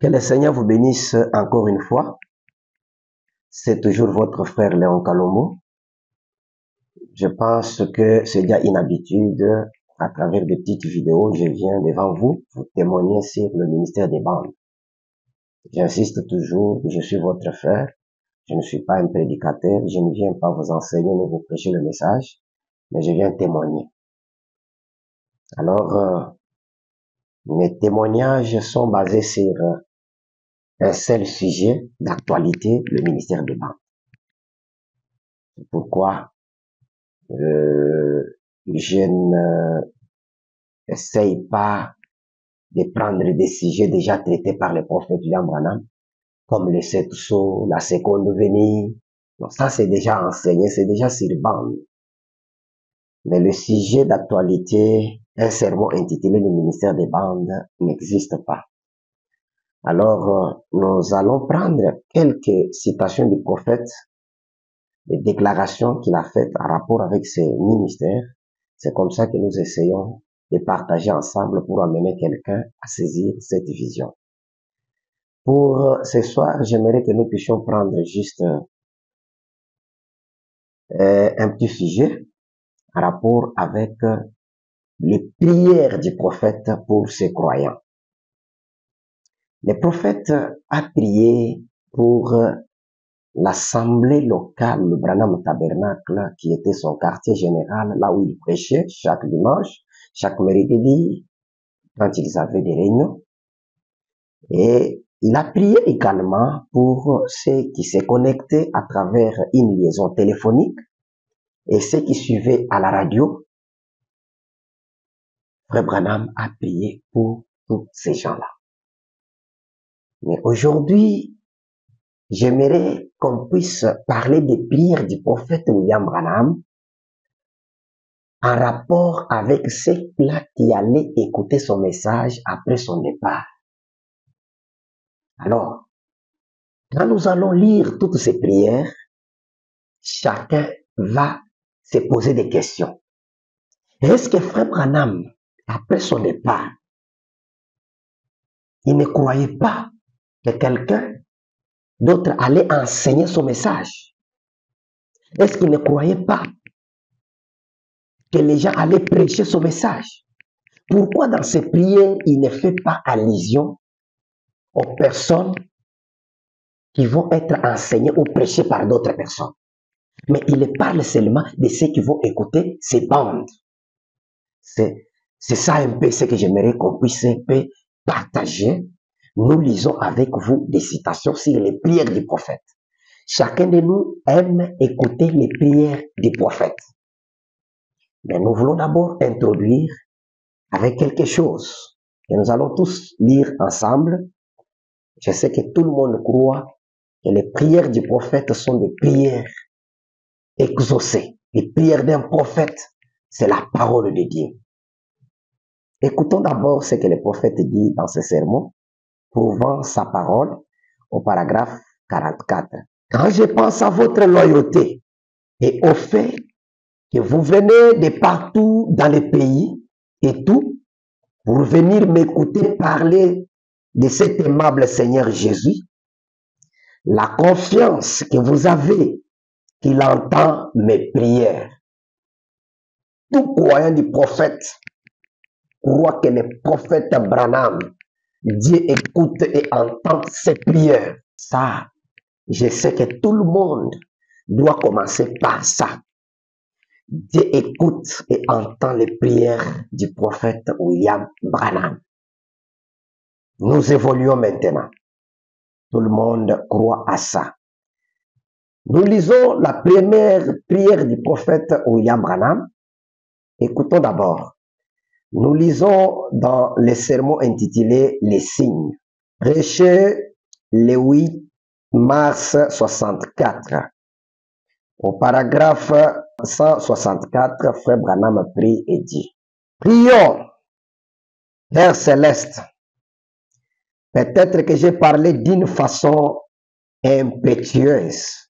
Que le Seigneur vous bénisse encore une fois. C'est toujours votre frère Léon Kalomo. Je pense que c'est déjà une habitude. À travers des petites vidéos, je viens devant vous témoigner sur le ministère des bandes. J'insiste toujours, je suis votre frère. Je ne suis pas un prédicateur. Je ne viens pas vous enseigner ni vous prêcher le message, mais je viens témoigner. Alors, mes témoignages sont basés sur un seul sujet d'actualité, le ministère des bandes. C'est pourquoi je n'essaye pas de prendre des sujets déjà traités par le prophète William Branham, comme les 7 sceaux, la seconde venue. Donc ça, c'est déjà enseigné, c'est déjà sur bande. Mais le sujet d'actualité, un sermon intitulé le ministère des bandes, n'existe pas. Alors, nous allons prendre quelques citations du prophète, des déclarations qu'il a faites en rapport avec ses ministères. C'est comme ça que nous essayons de partager ensemble pour amener quelqu'un à saisir cette vision. Pour ce soir, j'aimerais que nous puissions prendre juste un petit sujet en rapport avec les prières du prophète pour ses croyants. Le prophète a prié pour l'assemblée locale, le Branham Tabernacle, qui était son quartier général, là où il prêchait chaque dimanche, chaque mercredi, quand ils avaient des réunions. Et il a prié également pour ceux qui se connectaient à travers une liaison téléphonique et ceux qui suivaient à la radio. Frère Branham a prié pour tous ces gens-là. Mais aujourd'hui, j'aimerais qu'on puisse parler des prières du prophète William Branham en rapport avec ceux-là qui allaient écouter son message après son départ. Alors, quand nous allons lire toutes ces prières, chacun va se poser des questions. Est-ce que Frère Branham, après son départ, il ne croyait pas que quelqu'un d'autre allait enseigner son message? Est-ce qu'il ne croyait pas que les gens allaient prêcher son message? Pourquoi dans ses prières, il ne fait pas allusion aux personnes qui vont être enseignées ou prêchées par d'autres personnes? Mais il parle seulement de ceux qui vont écouter ces bandes. C'est ça un peu ce que j'aimerais qu'on puisse un peu partager. Nous lisons avec vous des citations sur les prières du prophète. Chacun de nous aime écouter les prières du prophète. Mais nous voulons d'abord introduire avec quelque chose que nous allons tous lire ensemble. Je sais que tout le monde croit que les prières du prophète sont des prières exaucées. Les prières d'un prophète, c'est la parole de Dieu. Écoutons d'abord ce que le prophète dit dans ce sermon, prouvant sa parole au paragraphe 44. Quand je pense à votre loyauté et au fait que vous venez de partout dans le pays et tout pour venir m'écouter parler de cet aimable Seigneur Jésus, la confiance que vous avez qu'il entend mes prières. Tout croyant du prophète croit que le prophète Branham, Dieu écoute et entend ses prières. Ça, je sais que tout le monde doit commencer par ça. Dieu écoute et entend les prières du prophète William Branham. Nous évoluons maintenant. Tout le monde croit à ça. Nous lisons la première prière du prophète William Branham. Écoutons d'abord. Nous lisons dans le sermon intitulé Les signes, prêché le 8 mars 64. Au paragraphe 164, Frère Branham prie et dit: prions, Père céleste. Peut-être que j'ai parlé d'une façon impétueuse,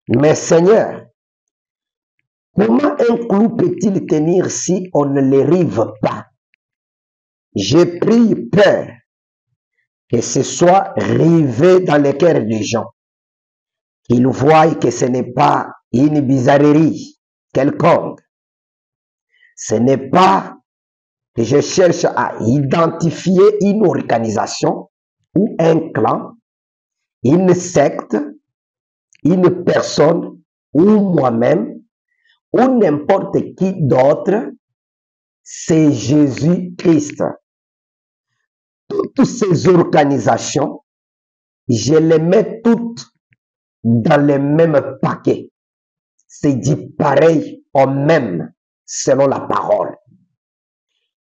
mais Seigneur, comment un clou peut-il tenir si on ne le rive pas? J'ai pris peur que ce soit rivé dans le cœur des gens, qu'ils voient que ce n'est pas une bizarrerie quelconque, ce n'est pas que je cherche à identifier une organisation ou un clan, une secte, une personne ou moi-même ou n'importe qui d'autre, c'est Jésus-Christ. Toutes ces organisations, je les mets toutes dans le même paquet. C'est dit pareil au même, selon la parole.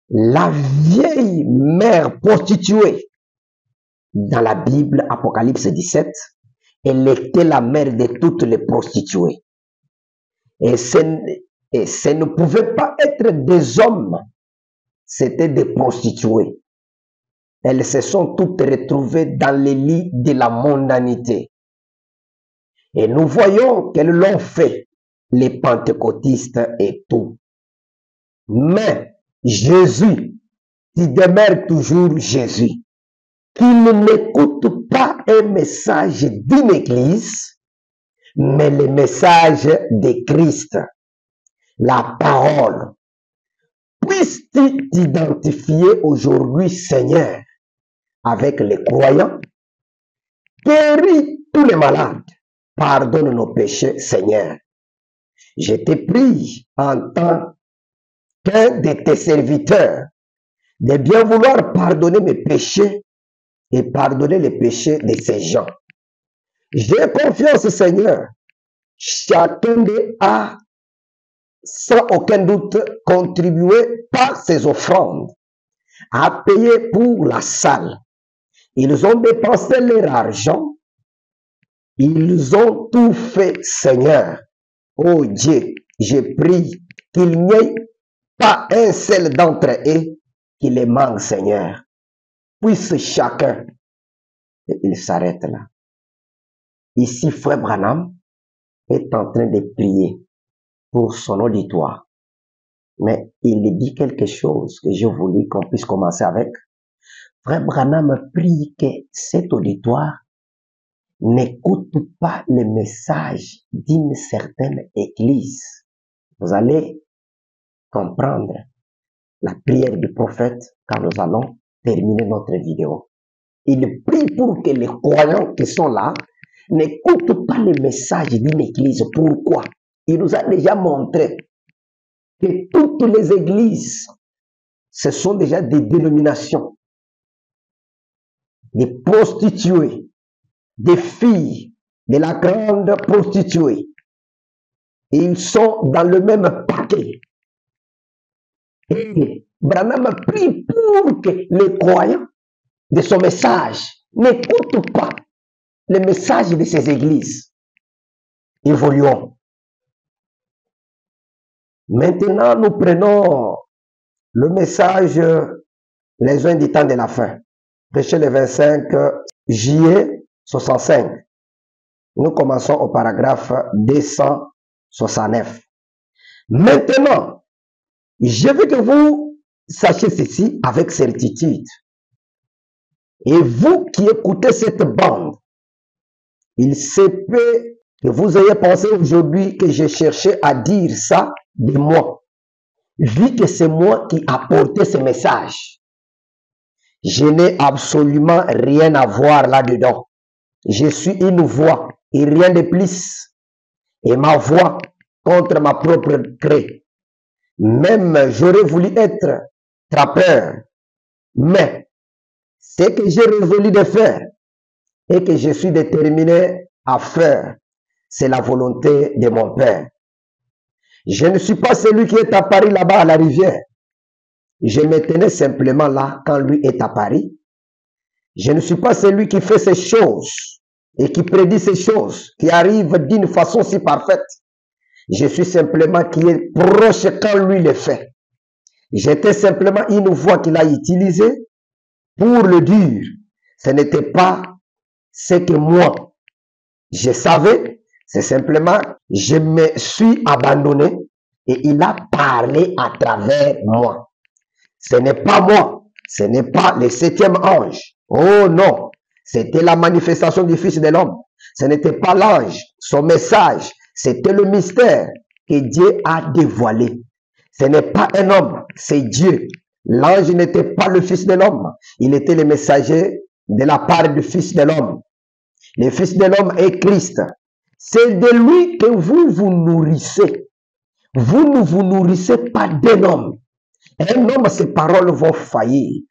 La vieille mère prostituée, dans la Bible, Apocalypse 17, elle était la mère de toutes les prostituées. Et ce ne pouvait pas être des hommes, c'était des prostituées. Elles se sont toutes retrouvées dans les lits de la mondanité. Et nous voyons qu'elles l'ont fait, les pentecôtistes et tout. Mais Jésus, qui demeure toujours Jésus, qu'il n'écoute pas un message d'une église, mais le message de Christ, la parole. Puisses-tu t'identifier aujourd'hui, Seigneur, avec les croyants, guéris tous les malades, pardonne nos péchés, Seigneur. Je te prie en tant qu'un de tes serviteurs de bien vouloir pardonner mes péchés et pardonner les péchés de ces gens. J'ai confiance, Seigneur. Chacun d'eux a, sans aucun doute, contribué par ses offrandes à payer pour la salle. Ils ont dépensé leur argent. Ils ont tout fait, Seigneur. Oh Dieu, je prie qu'il n'y ait pas un seul d'entre eux qui les manque, Seigneur. Puisse chacun, et il s'arrête là. Ici, Frère Branham est en train de prier pour son auditoire. Mais il dit quelque chose que j'ai voulu qu'on puisse commencer avec. Frère Branham prie que cet auditoire n'écoute pas le message d'une certaine église. Vous allez comprendre la prière du prophète quand nous allons terminer notre vidéo. Il prie pour que les croyants qui sont là n'écoutent pas le message d'une église. Pourquoi? Il nous a déjà montré que toutes les églises, ce sont déjà des dénominations, des prostituées, des filles de la grande prostituée. Ils sont dans le même paquet. Et Branham prie pour que les croyants de son message n'écoutent pas le message de ces églises. Évoluons. Maintenant, nous prenons le message les uns du temps de la fin. Prêché le 25 juillet 65. Nous commençons au paragraphe 269. Maintenant, je veux que vous sachiez ceci avec certitude. Et vous qui écoutez cette bande, il se peut que vous ayez pensé aujourd'hui que j'ai cherché à dire ça de moi, vu que c'est moi qui apportais ce message. Je n'ai absolument rien à voir là-dedans. Je suis une voix et rien de plus. Et ma voix contre ma propre gré. Même j'aurais voulu être trappeur. Mais ce que j'ai résolu de faire et que je suis déterminé à faire, c'est la volonté de mon Père. Je ne suis pas celui qui est à Paris là-bas à la rivière. Je me tenais simplement là quand lui est à Paris. Je ne suis pas celui qui fait ces choses et qui prédit ces choses, qui arrivent d'une façon si parfaite. Je suis simplement qui est proche quand lui le fait. J'étais simplement une voix qu'il a utilisée pour le dire. Ce n'était pas ce que moi, je savais. C'est simplement, je me suis abandonné et il a parlé à travers moi. Ce n'est pas moi, ce n'est pas le 7e ange Oh non, c'était la manifestation du Fils de l'homme. Ce n'était pas l'ange, son message, c'était le mystère que Dieu a dévoilé. Ce n'est pas un homme, c'est Dieu. L'ange n'était pas le Fils de l'homme, il était le messager de la part du Fils de l'homme. Le Fils de l'homme est Christ. C'est de lui que vous vous nourrissez. Vous ne vous nourrissez pas d'un homme. Un homme, ses paroles vont faillir.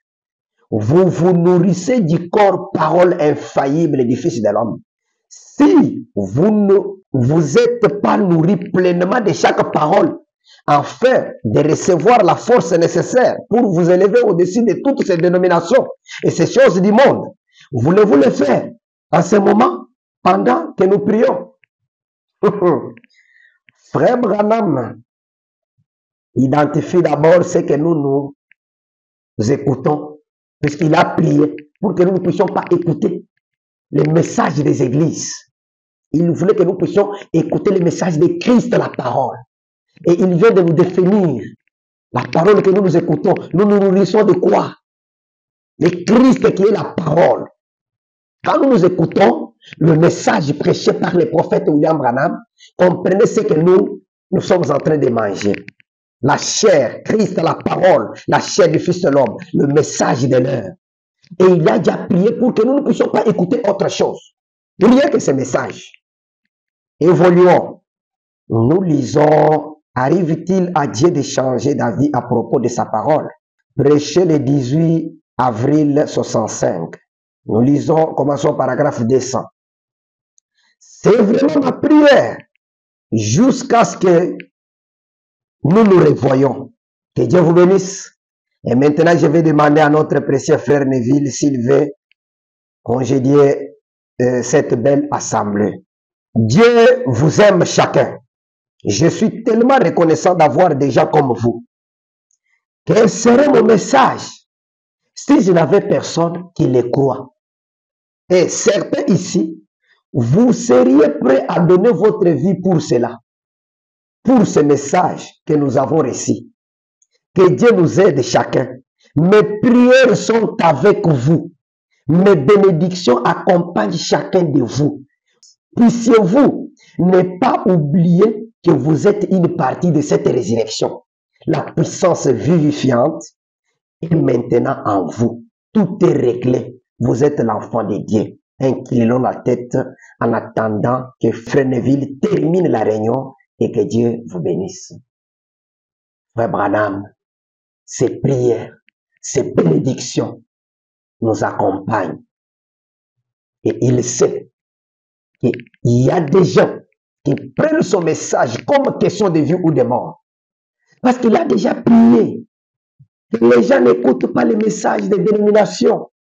Vous vous nourrissez du corps, parole infaillible du Fils de l'homme. Si vous ne vous êtes pas nourri pleinement de chaque parole, afin de recevoir la force nécessaire pour vous élever au-dessus de toutes ces dénominations et ces choses du monde, voulez-vous le faire en ce moment, pendant que nous prions? Frère Branham identifie d'abord ce que nous écoutons, puisqu'il a prié pour que nous ne puissions pas écouter les messages des églises. Il voulait que nous puissions écouter les messages de Christ, la parole. Et il vient de nous définir la parole que nous écoutons. Nous nous nourrissons de quoi? Le Christ qui est la parole. Quand nous écoutons le message prêché par le prophète William Branham, comprenez ce que nous sommes en train de manger. La chair, Christ, la parole, la chair du Fils de l'homme, le message de l'heure. Et il a déjà prié pour que nous ne puissions pas écouter autre chose. Rien que ce message. Évoluons. Nous lisons, arrive-t-il à Dieu de changer d'avis à propos de sa parole? Prêché le 18 avril 65. Nous lisons, commençons paragraphe 200. C'est vraiment ma prière jusqu'à ce que nous nous revoyons. Que Dieu vous bénisse. Et maintenant, je vais demander à notre précieux frère Neville s'il veut congédier cette belle assemblée. Dieu vous aime chacun. Je suis tellement reconnaissant d'avoir des gens comme vous. Quel serait mon message si je n'avais personne qui le croit? Et certains ici, vous seriez prêts à donner votre vie pour cela, pour ce message que nous avons reçu. Que Dieu nous aide chacun. Mes prières sont avec vous. Mes bénédictions accompagnent chacun de vous. Puissiez-vous ne pas oublier que vous êtes une partie de cette résurrection. La puissance vivifiante est maintenant en vous. Tout est réglé. Vous êtes l'enfant de Dieu. Inclinons la tête en attendant que Frère Neville termine la réunion et que Dieu vous bénisse. Frère Branham, ces prières, ces bénédictions nous accompagnent. Et il sait qu'il y a des gens qui prennent son message comme question de vie ou de mort. Parce qu'il a déjà prié. Que les gens n'écoutent pas les messages de dénomination.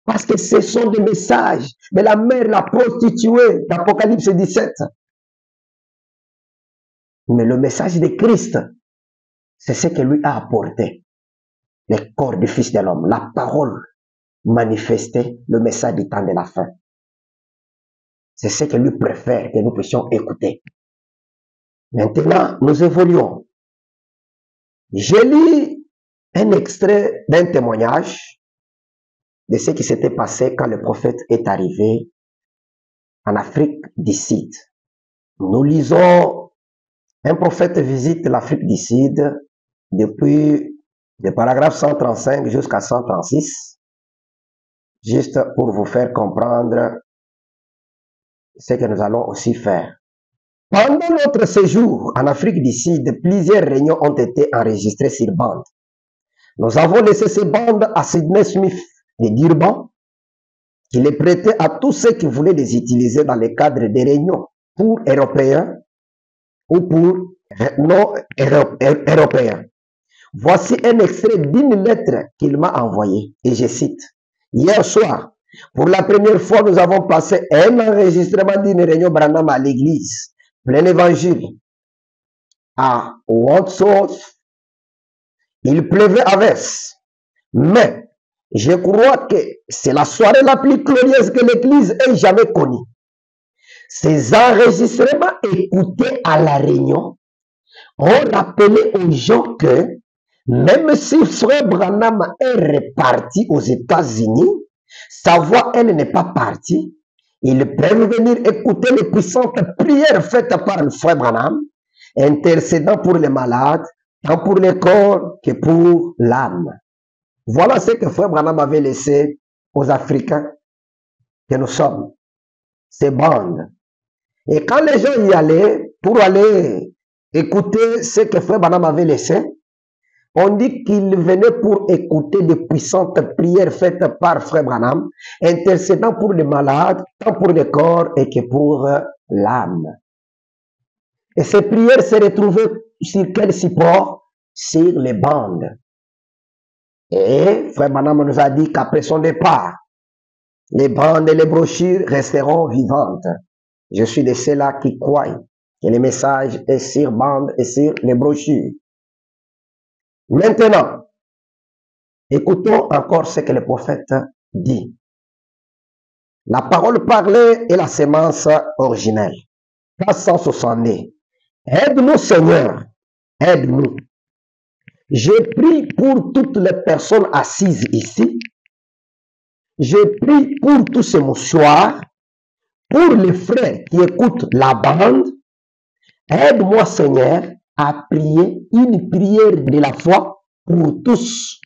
Parce que ce sont des messages de la mère, la prostituée, d'Apocalypse 17. Mais le message de Christ, c'est ce que lui a apporté. Le corps du Fils de l'homme, la parole manifestée, le message du temps de la fin. C'est ce que lui préfère que nous puissions écouter. Maintenant, nous évoluons. Je lis un extrait d'un témoignage de ce qui s'était passé quand le prophète est arrivé en Afrique du Sud. Nous lisons un prophète visite l'Afrique du Sud depuis le paragraphe 135 jusqu'à 136, juste pour vous faire comprendre ce que nous allons aussi faire. Pendant notre séjour en Afrique du Sud, plusieurs réunions ont été enregistrées sur bande. Nous avons laissé ces bandes à Sidney Smith de Durban, qui les prêtait à tous ceux qui voulaient les utiliser dans le cadre des réunions pour Européens ou pour non-Européens. Voici un extrait d'une lettre qu'il m'a envoyée, et je cite. Hier soir, pour la première fois, nous avons passé un enregistrement d'une réunion Branham à l'église, plein évangile, à Wordsworth. Il pleuvait à verse, mais je crois que c'est la soirée la plus glorieuse que l'église ait jamais connue. Ces enregistrements écoutés à la réunion ont rappelé aux gens que même si Frère Branham est reparti aux États-Unis, Sa voix, elle n'est pas partie. Ils peuvent venir écouter les puissantes prières faites par le frère Branham, intercédant pour les malades, tant pour le corps que pour l'âme. Voilà ce que frère Branham avait laissé aux Africains que nous sommes, ces bandes. Et quand les gens y allaient pour aller écouter ce que frère Branham avait laissé, on dit qu'il venait pour écouter les puissantes prières faites par frère Branham, intercédant pour les malades, tant pour le corps et que pour l'âme. Et ces prières se retrouvaient sur quel support? Sur les bandes. Et frère Branham nous a dit qu'après son départ, les bandes et les brochures resteront vivantes. Je suis de ceux-là qui croient que le message est sur bandes et sur les brochures. Maintenant, écoutons encore ce que le prophète dit. La parole parlée est la sémence originelle. 460. Aide-nous, Seigneur. Aide-nous. Je prie pour toutes les personnes assises ici. Je prie pour tous ces mouchoirs. Pour les frères qui écoutent la bande. Aide-moi, Seigneur, à prier une prière de la foi pour tous.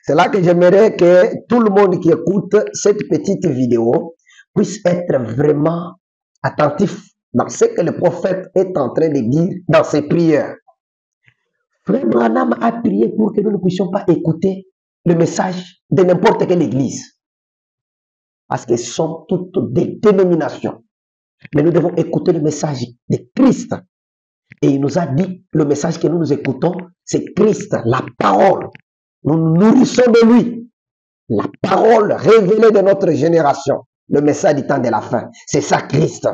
C'est là que j'aimerais que tout le monde qui écoute cette petite vidéo puisse être vraiment attentif dans ce que le prophète est en train de dire dans ses prières. Frère Branham a prié pour que nous ne puissions pas écouter le message de n'importe quelle église. Parce que ce sont toutes des dénominations. Mais nous devons écouter le message de Christ. Et il nous a dit, le message que nous écoutons, c'est Christ, la parole. Nous nous nourrissons de lui. La parole révélée de notre génération. Le message du temps de la fin. C'est ça Christ.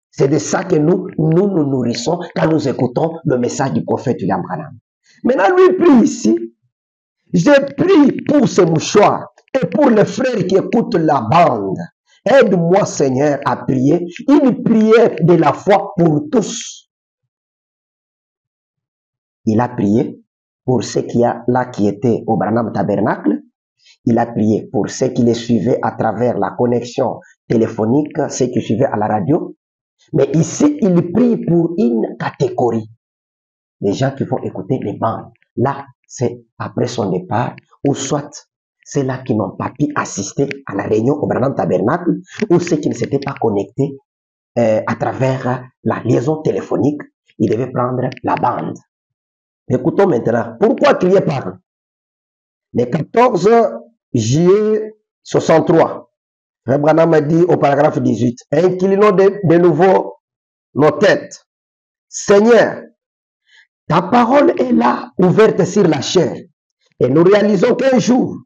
C'est de ça que nous nous nourrissons quand nous écoutons le message du prophète William Branham. Maintenant, lui prie ici. Je prie pour ces mouchoirs et pour les frères qui écoutent la bande. Aide-moi, Seigneur, à prier une prière de la foi pour tous. Il a prié pour ceux qui étaient au Branham Tabernacle. Il a prié pour ceux qui les suivaient à travers la connexion téléphonique, ceux qui suivaient à la radio. Mais ici, il prie pour une catégorie. Les gens qui vont écouter les bandes. Là, c'est après son départ, ou soit ceux-là qui n'ont pas pu assister à la réunion au Branham Tabernacle, ou ceux qui ne s'étaient pas connectés à travers la liaison téléphonique, ils devaient prendre la bande. Écoutons maintenant. Pourquoi crier par le 14 juillet 63, Frère Branham a dit au paragraphe 18, inclinons de nouveau nos têtes. Seigneur, ta parole est là, ouverte sur la chair. Et nous réalisons qu'un jour,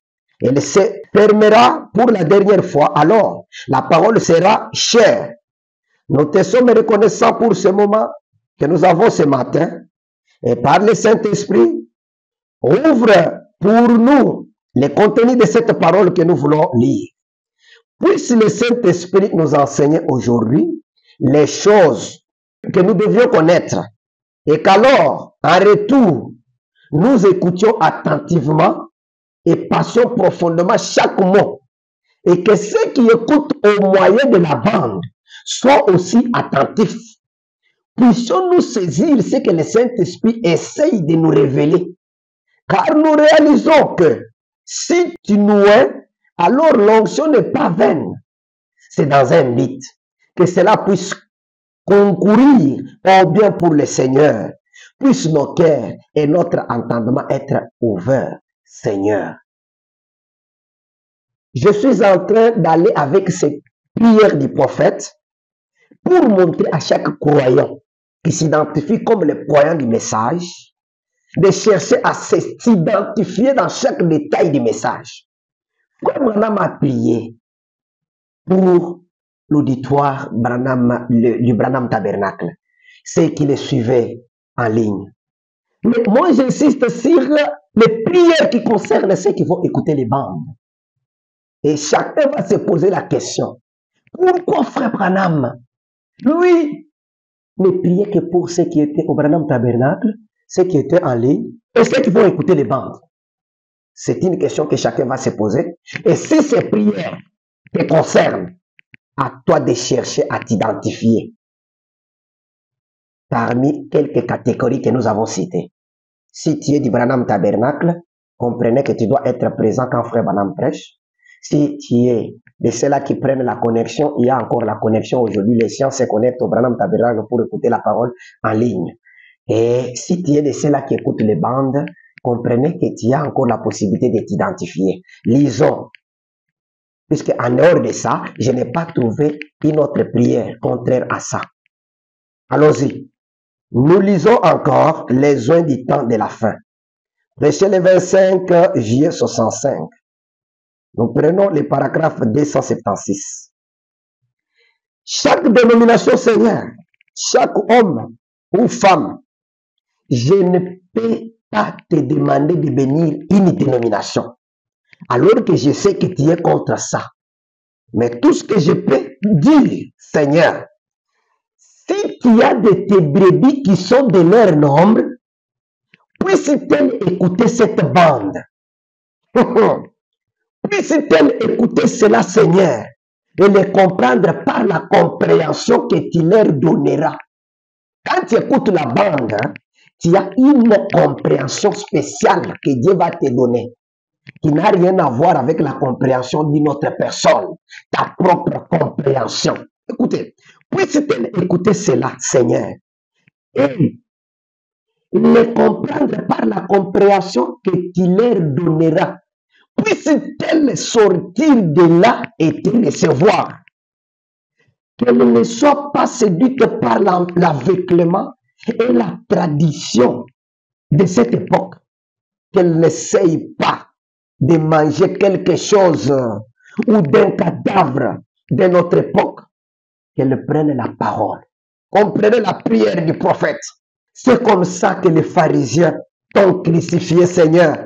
elle se fermera pour la dernière fois. Alors, la parole sera chair. Nous te sommes reconnaissants pour ce moment que nous avons ce matin. Et par le Saint-Esprit, ouvre pour nous le contenu de cette parole que nous voulons lire. Puisse le Saint-Esprit nous enseigner aujourd'hui les choses que nous devions connaître. Et qu'alors, en retour, nous écoutions attentivement et passions profondément chaque mot. Et que ceux qui écoutent au moyen de la bande soient aussi attentifs. Puissions-nous saisir ce que le Saint-Esprit essaye de nous révéler. Car nous réalisons que si tu nous es, alors l'onction n'est pas vaine. C'est dans un but que cela puisse concourir au bien pour le Seigneur. Puisse nos cœurs et notre entendement être ouverts, Seigneur. Je suis en train d'aller avec ces prières du prophète pour montrer à chaque croyant qui s'identifie comme le croyant du message, de chercher à s'identifier dans chaque détail du message. Comme Branham a prié pour l'auditoire du Branham Tabernacle, ceux qui le suivaient en ligne. Mais moi, j'insiste sur les prières qui concernent ceux qui vont écouter les bandes. Et chacun va se poser la question, pourquoi frère Branham, lui, ne priait que pour ceux qui étaient au Branham Tabernacle, ceux qui étaient en ligne, et ceux qui vont écouter les bandes? C'est une question que chacun va se poser. Et si ces prières te concernent, à toi de chercher à t'identifier parmi quelques catégories que nous avons citées. Si tu es du Branham Tabernacle, comprenez que tu dois être présent quand Frère Branham prêche. Si tu es de ceux-là qui prennent la connexion, il y a encore la connexion aujourd'hui. Les sciences se connectent au Branham Tabernacle pour écouter la parole en ligne. Et si tu es de ceux-là qui écoutent les bandes, comprenez que tu as encore la possibilité de t'identifier. Lisons. Puisque en dehors de ça, je n'ai pas trouvé une autre prière contraire à ça. Allons-y. Nous lisons encore les joints du temps de la fin. Prêché le 25 juillet 65. Nous prenons le paragraphe 276. Chaque dénomination, Seigneur, chaque homme ou femme, je ne peux pas te demander de bénir une dénomination, alors que je sais que tu es contre ça. Mais tout ce que je peux dire, Seigneur, si tu as de tes brebis qui sont de leur nombre, puisse-t-elle écouter cette bande? Puisse-t-elle écouter cela, Seigneur, et le comprendre par la compréhension que tu leur donneras? Quand tu écoutes la bande, tu as une compréhension spéciale que Dieu va te donner, qui n'a rien à voir avec la compréhension d'une autre personne, ta propre compréhension. Écoutez, puisse-t-elle écouter cela, Seigneur, et le comprendre par la compréhension que tu leur donneras? Puisse-t-elle sortir de là et te recevoir? Qu'elle ne soit pas séduite par l'aveuglement et la tradition de cette époque. Qu'elle n'essaye pas de manger quelque chose ou d'un cadavre de notre époque. Qu'elle prenne la parole. Comprenez la prière du prophète. C'est comme ça que les pharisiens t'ont crucifié, Seigneur.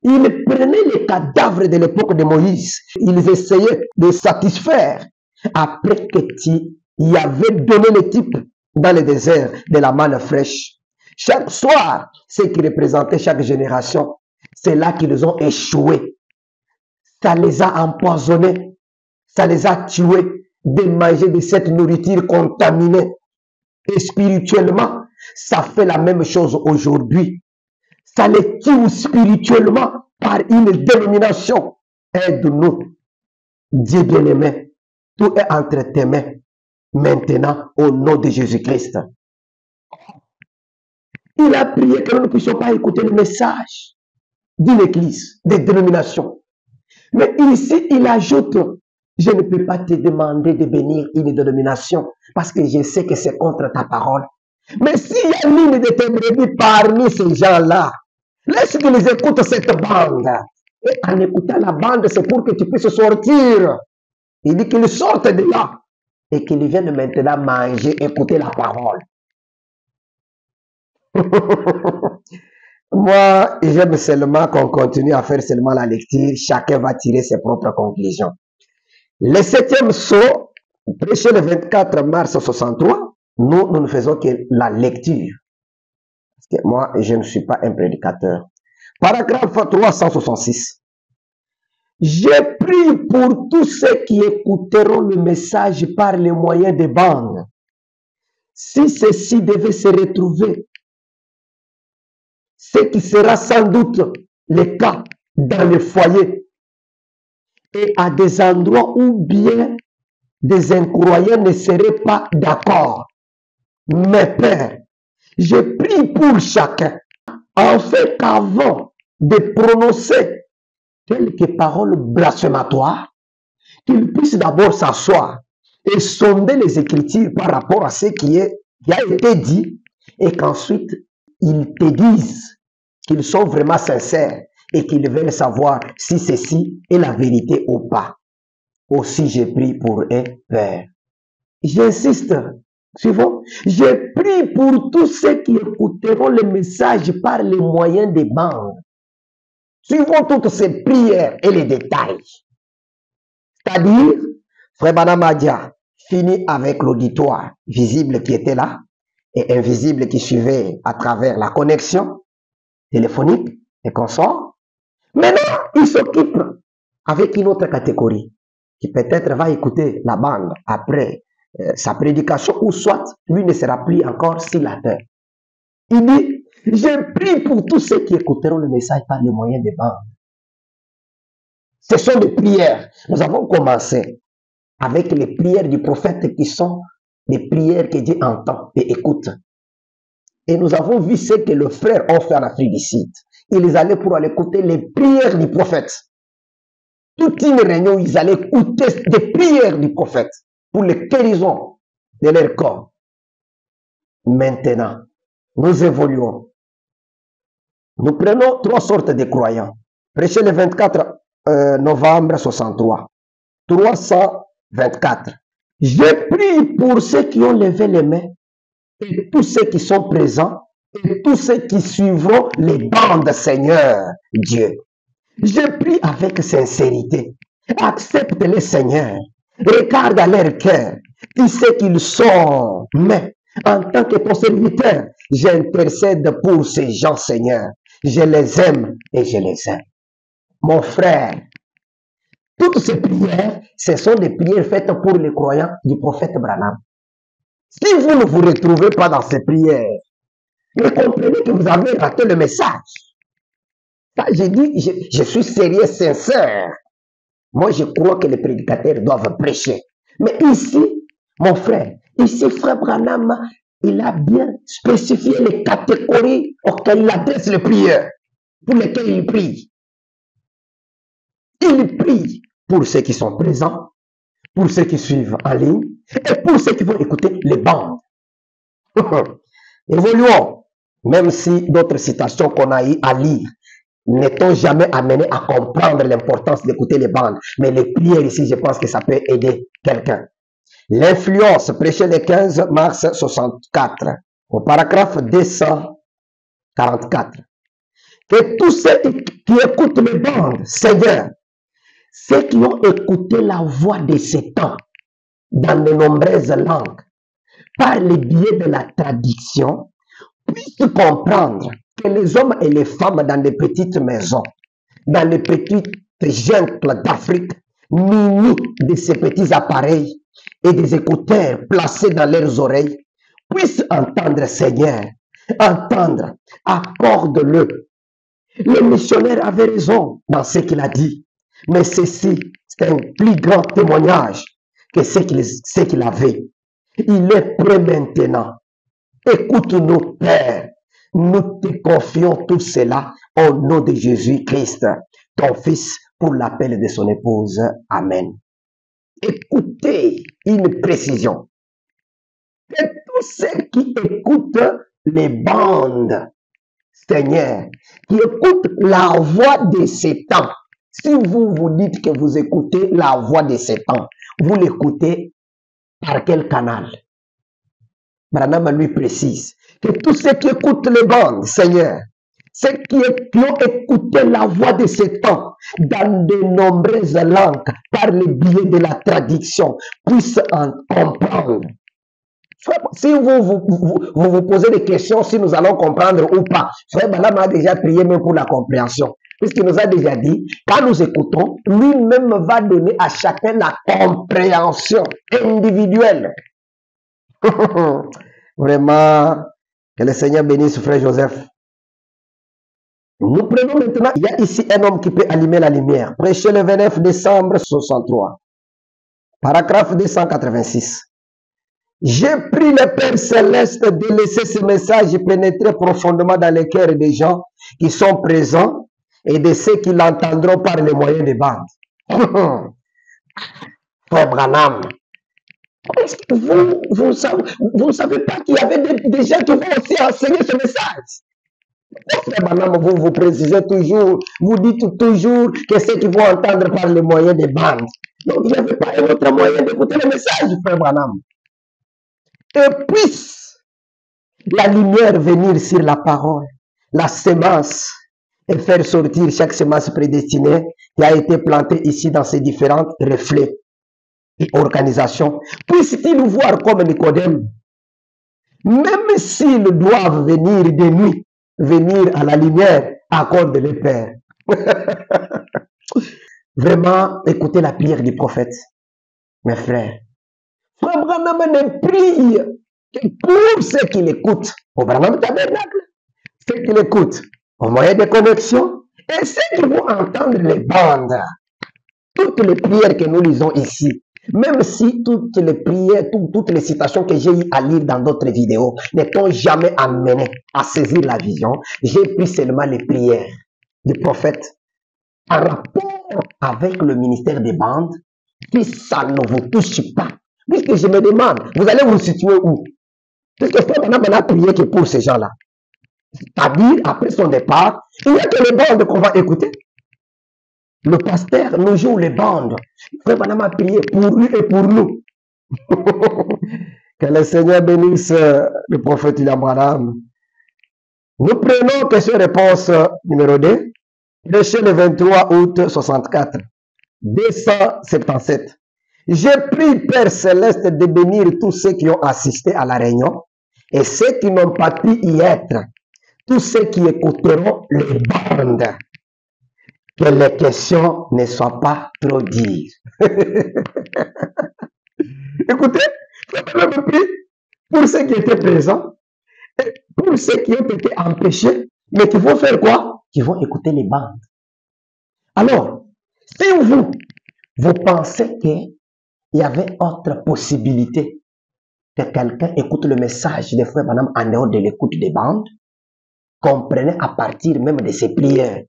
Ils prenaient les cadavres de l'époque de Moïse. Ils essayaient de satisfaire. Après que tu y avais donné le type dans le désert de la manne fraîche. Chaque soir, ce qui représentait chaque génération, c'est là qu'ils ont échoué. Ça les a empoisonnés. Ça les a tués de manger de cette nourriture contaminée. Et spirituellement, ça fait la même chose aujourd'hui. Ça les tue spirituellement par une dénomination. Aide-nous, Dieu bien-aimé. Tout est entre tes mains. Maintenant, au nom de Jésus-Christ. Il a prié que nous ne puissions pas écouter le message d'une église, des dénominations. Mais ici, il ajoute, je ne peux pas te demander de bénir une dénomination parce que je sais que c'est contre ta parole. Mais s'il y a l'une de tes brebis parmi ces gens-là, laisse qu'ils écoutent cette bande. Et en écoutant la bande, c'est pour que tu puisses sortir. Il dit qu'ils sortent de là et qu'ils viennent maintenant manger, écouter la parole. Moi, j'aime seulement qu'on continue à faire seulement la lecture. Chacun va tirer ses propres conclusions. Le 7e saut, prêché le 24 mars 63, nous ne faisons que la lecture. Parce que moi, je ne suis pas un prédicateur. Paragraphe 366. J'ai pris pour tous ceux qui écouteront le message par les moyens des bandes. Si ceci devait se retrouver, ce qui sera sans doute le cas dans les foyers et à des endroits où bien des incroyants ne seraient pas d'accord. Mes pères, je prie pour chacun, en fait qu'avant de prononcer quelques paroles blasphématoires, qu'il puisse d'abord s'asseoir et sonder les Écritures par rapport à ce qui a été dit, et qu'ensuite ils te disent qu'ils sont vraiment sincères et qu'ils veulent savoir si ceci est la vérité ou pas. Aussi, j'ai prié pour eux, Père. J'insiste, suivons. J'ai prié pour tous ceux qui écouteront le message par les moyens des bandes. Suivons toutes ces prières et les détails. C'est-à-dire, Frère Banamadia finit avec l'auditoire visible qui était là et invisible qui suivait à travers la connexion téléphonique et consorts. Maintenant, il s'occupe avec une autre catégorie qui peut-être va écouter la bande après sa prédication ou soit lui ne sera plus encore sur la terre. Il dit, je prie pour tous ceux qui écouteront le message par les moyens des bandes. Ce sont des prières. Nous avons commencé avec les prières du prophète qui sont des prières que Dieu entend et écoute. Et nous avons vu ce que le frère a fait en Afrique du Sud. Ils allaient pour aller écouter les prières du prophète. Toute une réunion, ils allaient écouter des prières du prophète pour les guérisons de leur corps. Maintenant, nous évoluons. Nous prenons 3 sortes de croyants. Prêché le 24 novembre 63. 324. Je prie pour ceux qui ont levé les mains et tous ceux qui sont présents et tous ceux qui suivront les bandes, Seigneur Dieu. Je prie avec sincérité. Accepte-les, Seigneur. Regarde à leur cœur. Tu sais qu'ils sont. Mais en tant que ton serviteur, j'intercède pour ces gens, Seigneur. Je les aime et je les aime. Mon frère, toutes ces prières, ce sont des prières faites pour les croyants du prophète Branham. Si vous ne vous retrouvez pas dans ces prières, vous comprenez que vous avez raté le message. Ça, j'ai dit, je suis sérieux, sincère. Moi, je crois que les prédicateurs doivent prêcher. Mais ici, mon frère, ici, frère Branham, il a bien spécifié les catégories auxquelles il adresse les prières, pour lesquelles il prie. Il prie pour ceux qui sont présents, pour ceux qui suivent en ligne, et pour ceux qui vont écouter les bandes. Évoluons, même si d'autres citations qu'on a eu à lire n'étant jamais amenées à comprendre l'importance d'écouter les bandes. Mais les prières ici, je pense que ça peut aider quelqu'un. L'influence, prêché le 15 mars 64, au paragraphe 244. Que tous ceux qui écoutent les bandes, Seigneur, ceux qui ont écouté la voix de ces temps dans de nombreuses langues, par le biais de la traduction, puissent comprendre que les hommes et les femmes dans les petites maisons, dans les petites jungles d'Afrique, munis de ces petits appareils et des écouteurs placés dans leurs oreilles, puissent entendre, Seigneur, entendre, accorde-le. Le missionnaire avait raison dans ce qu'il a dit, mais ceci, c'est un plus grand témoignage que ce qu'il avait. Il est prêt maintenant. Écoute-nous, Père. Nous te confions tout cela au nom de Jésus-Christ, ton Fils, pour l'appel de son épouse. Amen. Écoutez une précision. Que tous ceux qui écoutent les bandes, Seigneur, qui écoutent la voix de ces temps, si vous vous dites que vous écoutez la voix de ces temps, vous l'écoutez par quel canal? Branham lui précise que tous ceux qui écoutent les bandes, Seigneur, ceux qui ont écouté la voix de ces temps dans de nombreuses langues par le biais de la traduction, puissent en comprendre. Si vous posez des questions, si nous allons comprendre ou pas, Frère Branham a déjà prié même pour la compréhension. Puisqu'il nous a déjà dit, quand nous écoutons, lui-même va donner à chacun la compréhension individuelle. Vraiment, que le Seigneur bénisse Frère Joseph. Nous prenons maintenant, il y a ici un homme qui peut allumer la lumière. Prêché le 29 décembre 63. Paragraphe 286. J'ai pris le Père Céleste de laisser ce message pénétrer profondément dans les cœurs des gens qui sont présents et de ceux qui l'entendront par les moyens des bandes. Frère Branham, est-ce que vous ne savez pas qu'il y avait des gens qui vont aussi enseigner ce message? Frère Branham, vous précisez toujours, vous dites toujours que ceux qui vont entendre par les moyens des bandes. Donc, il n'y avait pas un autre moyen d'écouter le message, Frère Branham. Et puisse la lumière venir sur la parole, la semence, et faire sortir chaque semence prédestinée qui a été plantée ici dans ces différents reflets et organisations. Puisse-t-il voir comme Nicodème, même s'ils doivent venir de nuit, venir à la lumière, accorde le Père. Vraiment, écoutez la prière du prophète, mes frères. Frère Branham ne prie que pour ceux qui l'écoutent. Au Branham Tabernacle, ceux qui l'écoutent au moyen de connexion et ceux qui vont entendre les bandes. Toutes les prières que nous lisons ici, même si toutes les prières, toutes les citations que j'ai eu à lire dans d'autres vidéos ne t'ont jamais amené à saisir la vision, j'ai pris seulement les prières du prophète en rapport avec le ministère des bandes, si ça ne vous touche pas. Puisque je me demande, vous allez vous situer où? Puisque Frère Branham a prié que pour ces gens-là. C'est-à-dire, après son départ, il n'y a que les bandes qu'on va écouter. Le pasteur nous joue les bandes. Frère Branham a prié pour lui et pour nous. Que le Seigneur bénisse le prophète William Branham. Nous prenons question-réponse numéro 2. Prêché le 23 août 64. 277. J'ai pris, Père Céleste, de bénir tous ceux qui ont assisté à la réunion et ceux qui n'ont pas pu y être, tous ceux qui écouteront les bandes. Que les questions ne soient pas trop dures. Écoutez, je prie pour ceux qui étaient présents, et pour ceux qui ont été empêchés, mais qui vont faire quoi? Qui vont écouter les bandes. Alors, si vous pensez qu'il y avait autre possibilité que quelqu'un écoute le message de Frère Branham en dehors de l'écoute des bandes, comprenez à partir même de ses prières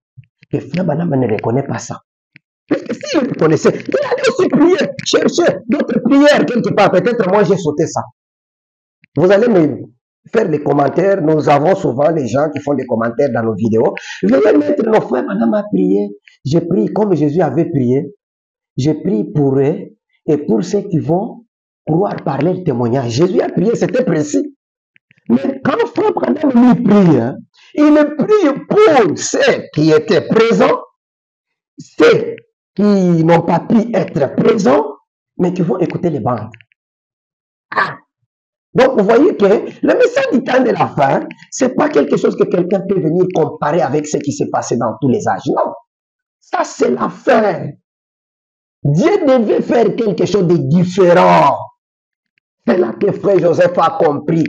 que Frère Branham ne reconnaît pas ça. Parce que s'il reconnaissait, il allait aussi prier, chercher d'autres prières quelque part. Peut-être moi j'ai sauté ça. Vous allez me faire des commentaires. Nous avons souvent les gens qui font des commentaires dans nos vidéos. Veuillez mettre nos frères, Madame a prié. J'ai prié comme Jésus avait prié. J'ai prié pour eux et pour ceux qui vont croire par leur témoignage. Jésus a prié, c'était précis. Mais quand Frère Branham lui prie, il prie pour ceux qui étaient présents, ceux qui n'ont pas pu être présents, mais qui vont écouter les bandes. Ah. Donc, vous voyez que le message du temps de la fin, c'est pas quelque chose que quelqu'un peut venir comparer avec ce qui s'est passé dans tous les âges. Non. Ça, c'est la fin. Dieu devait faire quelque chose de différent. C'est là que Frère Joseph a compris.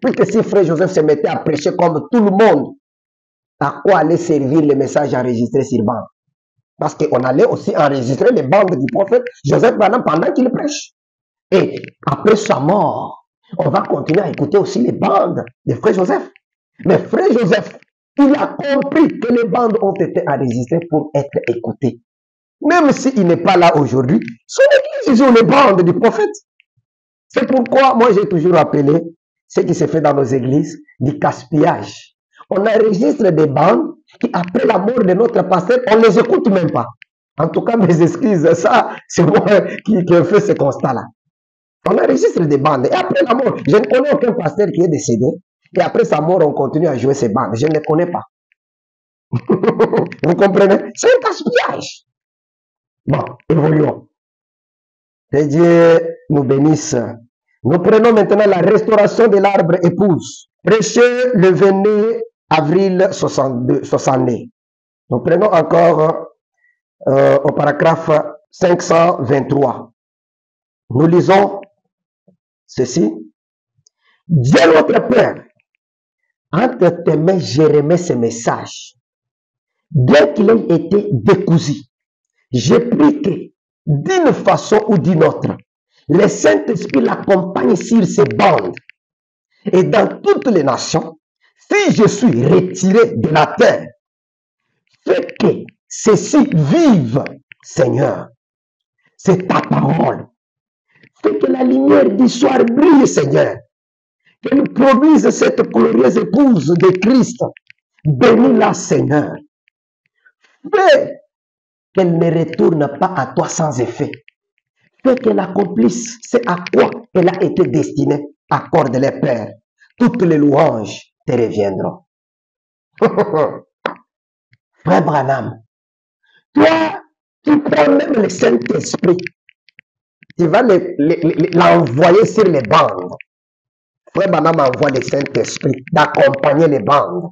Puisque si Frère Joseph se mettait à prêcher comme tout le monde, à quoi allait servir le message enregistré sur bande? Parce qu'on allait aussi enregistrer les bandes du prophète Joseph Branham pendant qu'il prêche. Et après sa mort, on va continuer à écouter aussi les bandes de Frère Joseph. Mais Frère Joseph, il a compris que les bandes ont été enregistrées pour être écoutées. Même s'il n'est pas là aujourd'hui, son église joue les bandes du prophète. C'est pourquoi moi j'ai toujours appelé ce qui se fait dans nos églises du gaspillage. On enregistre des bandes qui, après la mort de notre pasteur, on ne les écoute même pas. En tout cas, mes excuses, ça, c'est moi qui ai fait ce constat-là. On enregistre des bandes. Et après la mort, je ne connais aucun pasteur qui est décédé. Et après sa mort, on continue à jouer ces bandes. Je ne les connais pas. Vous comprenez? C'est un gaspillage. Bon, évoluons. Que Dieu nous bénisse. Nous prenons maintenant la restauration de l'arbre épouse. Prêché le 22 avril 62. Nous prenons encore au paragraphe 523. Nous lisons ceci. Dieu notre Père, entre tes mains, je remets ce message. Bien qu'il ait été décousu, je prie que, d'une façon ou d'une autre, le Saint-Esprit l'accompagne sur ces bandes. Et dans toutes les nations, si je suis retiré de la terre, fais que ceux-ci vivent, Seigneur. C'est ta parole. Fais que la lumière du soir brille, Seigneur. Qu'elle produise cette glorieuse épouse de Christ. Bénis-la, Seigneur. Fais qu'elle ne retourne pas à toi sans effet. Fais qu'elle accomplisse ce à quoi elle a été destinée. Accorde-les, Père. Toutes les louanges te reviendront. Frère Branham, toi, tu prends même le Saint-Esprit. Tu vas l'envoyer sur les bandes. Frère Branham envoie le Saint-Esprit d'accompagner les bandes.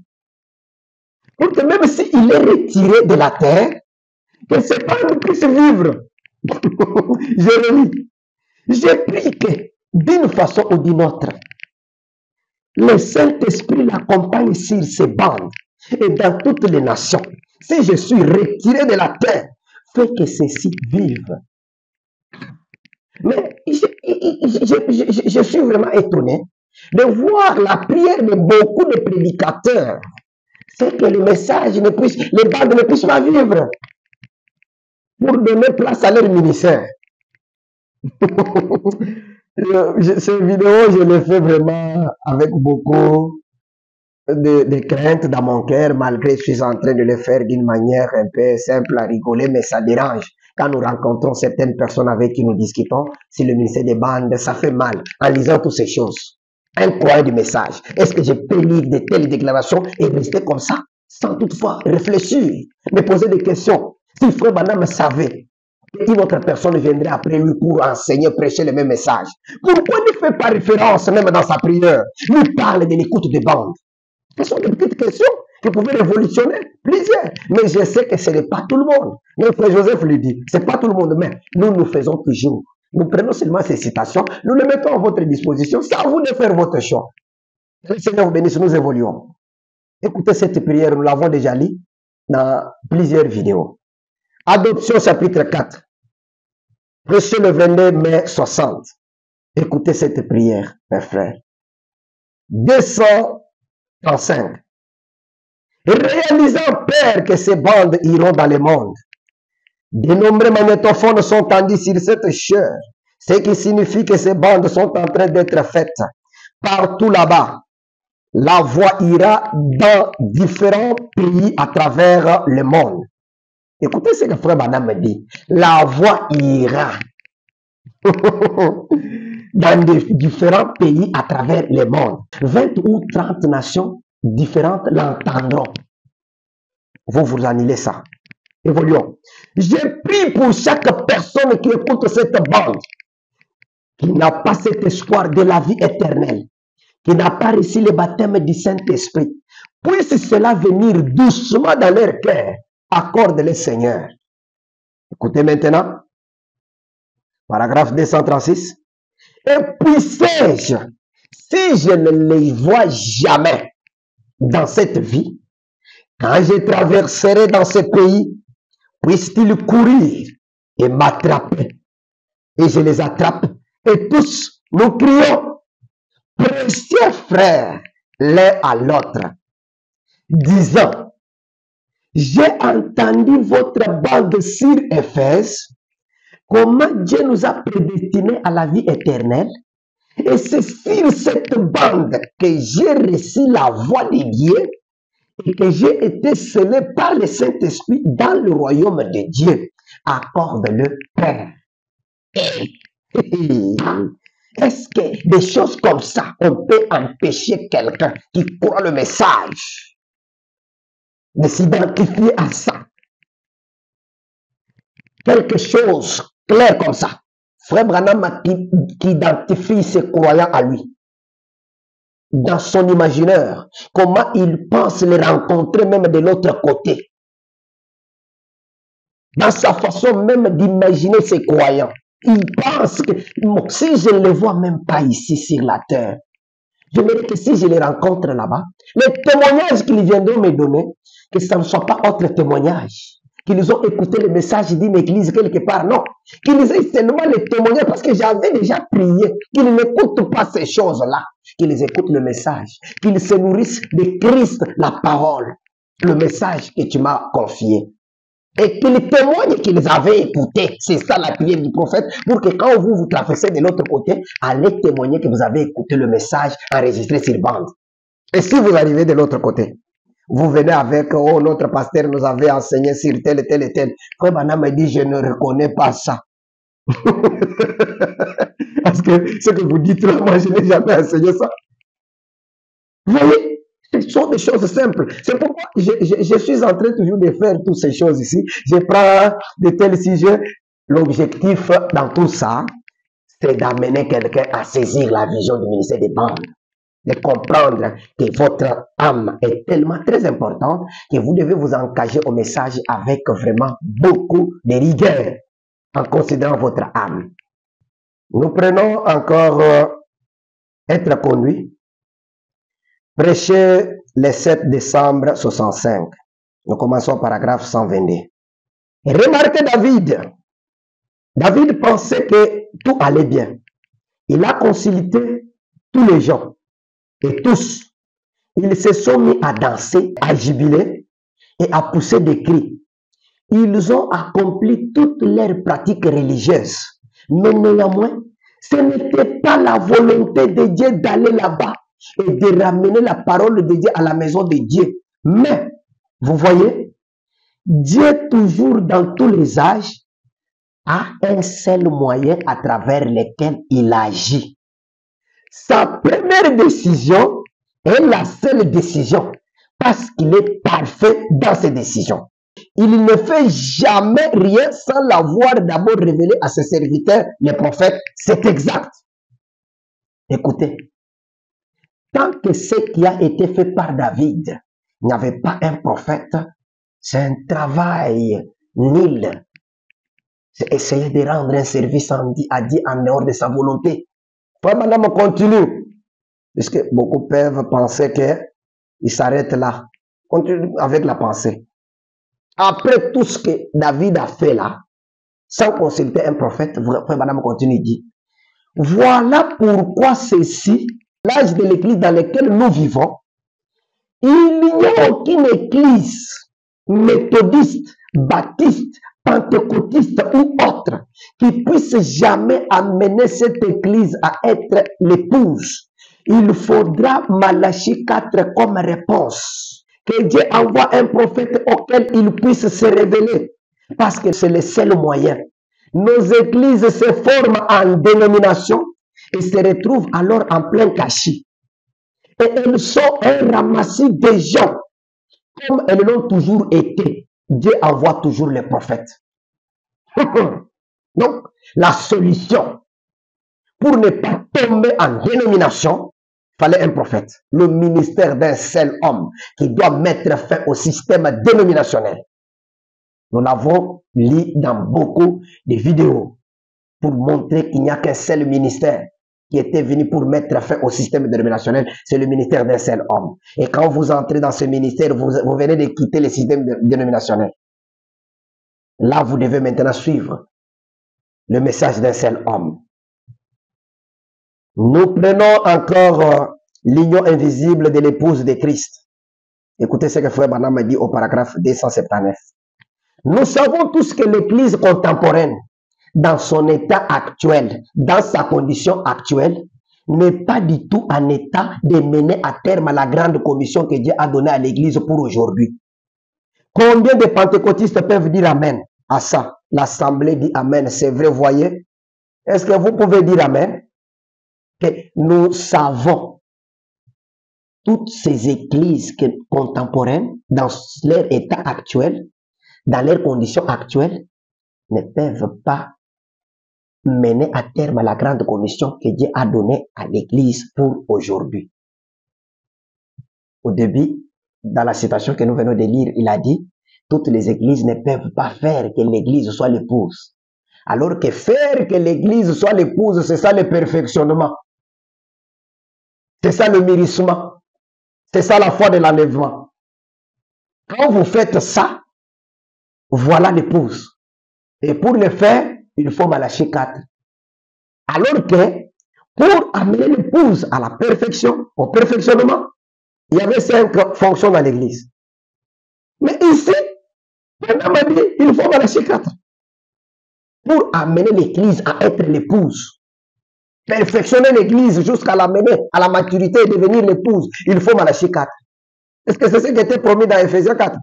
Pour que même s'il est retiré de la terre, que ces bandes puissent vivre. Jérémie, j'ai pris que d'une façon ou d'une autre, le Saint-Esprit l'accompagne sur ces bandes et dans toutes les nations. Si je suis retiré de la terre, fait que ceux-ci vivent. Mais je suis vraiment étonné de voir la prière de beaucoup de prédicateurs. C'est que le message ne puisse, les bandes ne puissent pas vivre pour donner place à leur ministère. Cette vidéo, je l'ai fait vraiment avec beaucoup de crainte dans mon cœur, malgré que je suis en train de le faire d'une manière un peu simple à rigoler, mais ça dérange. Quand nous rencontrons certaines personnes avec qui nous discutons, si le ministère des bandes, ça fait mal en lisant toutes ces choses. Un coin du message. Est-ce que je peux lire de telles déclarations et rester comme ça, sans toutefois réfléchir, me poser des questions? Si Frère Branham savait qu'une autre personne viendrait après lui pour enseigner, prêcher le même message, pourquoi ne fait pas référence, même dans sa prière, lui parle de l'écoute des bandes? Ce sont des petites questions qui pouvaient révolutionner plusieurs. Mais je sais que ce n'est pas tout le monde. Mais Frère Joseph lui dit, ce n'est pas tout le monde, mais nous faisons toujours. Nous prenons seulement ces citations, nous les mettons à votre disposition. C'est à vous de faire votre choix. Le Seigneur vous bénisse, nous évoluons. Écoutez cette prière, nous l'avons déjà lue dans plusieurs vidéos. Adoption chapitre 4. Reçu le 22 mai 60. Écoutez cette prière, mes frères. 235. Réalisant, Père, que ces bandes iront dans le monde. De nombreux magnétophones sont tendus sur cette chair, ce qui signifie que ces bandes sont en train d'être faites partout là-bas. La voix ira dans différents pays à travers le monde. Écoutez ce que Frère Branham me dit. La voix ira dans différents pays à travers le monde. 20 ou 30 nations différentes l'entendront. Vous annulez ça. Évoluons. J'ai pris pour chaque personne qui écoute cette bande, qui n'a pas cet espoir de la vie éternelle, qui n'a pas reçu le baptême du Saint-Esprit, puisse cela venir doucement dans leur cœur. Accorde-le, Seigneur. Écoutez maintenant. Paragraphe 236. Et puissé-je, si je ne les vois jamais dans cette vie, quand je traverserai dans ce pays, puissent-ils courir et m'attraper? Et je les attrape. Et tous, nous crions, précieux frères, l'un à l'autre, disant, j'ai entendu votre bande sur Éphèse, comment Dieu nous a prédestinés à la vie éternelle. Et c'est sur cette bande que j'ai reçu la voix de Dieu et que j'ai été scellé par le Saint-Esprit dans le royaume de Dieu. Accorde-le, Père. Est-ce que des choses comme ça, on peut empêcher quelqu'un qui croit le message de s'identifier à ça? Quelque chose clair comme ça. Frère Branham qui identifie ses croyants à lui. Dans son imaginaire, comment il pense les rencontrer même de l'autre côté. Dans sa façon même d'imaginer ses croyants. Il pense que si je ne les vois même pas ici sur la terre, je verrai que si je les rencontre là-bas, les témoignages qu'ils viendront me donner, que ça ne soit pas autre témoignage. Qu'ils ont écouté le message d'une église quelque part, non. Qu'ils aient seulement les témoignages, parce que j'avais déjà prié, qu'ils n'écoutent pas ces choses-là, qu'ils écoutent le message, qu'ils se nourrissent de Christ, la parole, le message que tu m'as confié. Et qu'ils témoignent qu'ils avaient écouté. C'est ça la prière du prophète, pour que quand vous traversez de l'autre côté, allez témoigner que vous avez écouté le message enregistré sur bande. Et si vous arrivez de l'autre côté, vous venez avec, oh, notre pasteur nous avait enseigné sur tel et tel et tel. Frère Branham me dit, je ne reconnais pas ça. Parce que ce que vous dites là, moi, je n'ai jamais enseigné ça. Vous voyez, ce sont des choses simples. C'est pourquoi je suis en train toujours de faire toutes ces choses ici. Je prends de tels sujets. L'objectif dans tout ça, c'est d'amener quelqu'un à saisir la vision du ministère des bandes. de comprendre que votre âme est tellement très importante que vous devez vous engager au message avec vraiment beaucoup de rigueur en considérant votre âme. Nous prenons encore être conduit. Prêcher le 7 décembre 65. Nous commençons au paragraphe 122. Remarquez David. David pensait que tout allait bien. Il a consulté tous les gens et tous. Ils se sont mis à danser, à jubiler et à pousser des cris. Ils ont accompli toutes leurs pratiques religieuses. Mais néanmoins, ce n'était pas la volonté de Dieu d'aller là-bas et de ramener la parole de Dieu à la maison de Dieu. Mais, vous voyez, Dieu toujours dans tous les âges a un seul moyen à travers lequel il agit. Sa première décision est la seule décision parce qu'il est parfait dans ses décisions. Il ne fait jamais rien sans l'avoir d'abord révélé à ses serviteurs, les prophètes. C'est exact. Écoutez, tant que ce qui a été fait par David n'y avait pas un prophète, c'est un travail nul. C'est essayer de rendre un service à Dieu en dehors de sa volonté. Madame, on continue. Parce que beaucoup peuvent penser qu'il s'arrête là. Continue avec la pensée. Après tout ce que David a fait là, sans consulter un prophète, madame continue dit, voilà pourquoi ceci, l'âge de l'église dans lequel nous vivons, il n'y a aucune église méthodiste, baptiste, pentecôtiste ou autre qui puisse jamais amener cette église à être l'épouse. Il faudra Malachie 4 comme réponse. Que Dieu envoie un prophète auquel il puisse se révéler. Parce que c'est le seul moyen. Nos églises se forment en dénomination et se retrouvent alors en plein cachis. Et elles sont un ramassis de gens. Comme elles l'ont toujours été. Dieu envoie toujours les prophètes. Donc, la solution pour ne pas tomber en dénomination, il fallait un prophète. Le ministère d'un seul homme qui doit mettre fin au système dénominationnel. Nous l'avons lu dans beaucoup de vidéos pour montrer qu'il n'y a qu'un seul ministère qui était venu pour mettre fin au système dénominationnel. C'est le ministère d'un seul homme. Et quand vous entrez dans ce ministère, vous venez de quitter le système dénominationnel. Là, vous devez maintenant suivre le message d'un seul homme. Nous prenons encore l'union invisible de l'épouse de Christ. Écoutez ce que Frère Branham a dit au paragraphe 279. Nous savons tous que l'Église contemporaine, dans son état actuel, dans sa condition actuelle, n'est pas du tout en état de mener à terme la grande commission que Dieu a donnée à l'Église pour aujourd'hui. Combien de pentecôtistes peuvent dire Amen à ça? L'Assemblée dit Amen, c'est vrai, voyez? Est-ce que vous pouvez dire Amen? Que nous savons toutes ces églises contemporaines, dans leur état actuel, dans leurs conditions actuelles, ne peuvent pas mener à terme la grande commission que Dieu a donnée à l'Église pour aujourd'hui. Au début, dans la citation que nous venons de lire, il a dit, toutes les églises ne peuvent pas faire que l'Église soit l'épouse. Alors que faire que l'Église soit l'épouse, c'est ça le perfectionnement. C'est ça le mûrissement. C'est ça la foi de l'enlèvement. Quand vous faites ça, voilà l'épouse. Et pour le faire, il faut Malachie 4. Alors que, pour amener l'épouse à la perfection, au perfectionnement, il y avait 5 fonctions dans l'église. Mais ici, on m'a dit, il faut Malachie 4. Pour amener l'église à être l'épouse, perfectionner l'église jusqu'à l'amener à la maturité et devenir l'épouse, il faut Malachie 4. Est-ce que c'est ce qui était promis dans Ephésiens 4?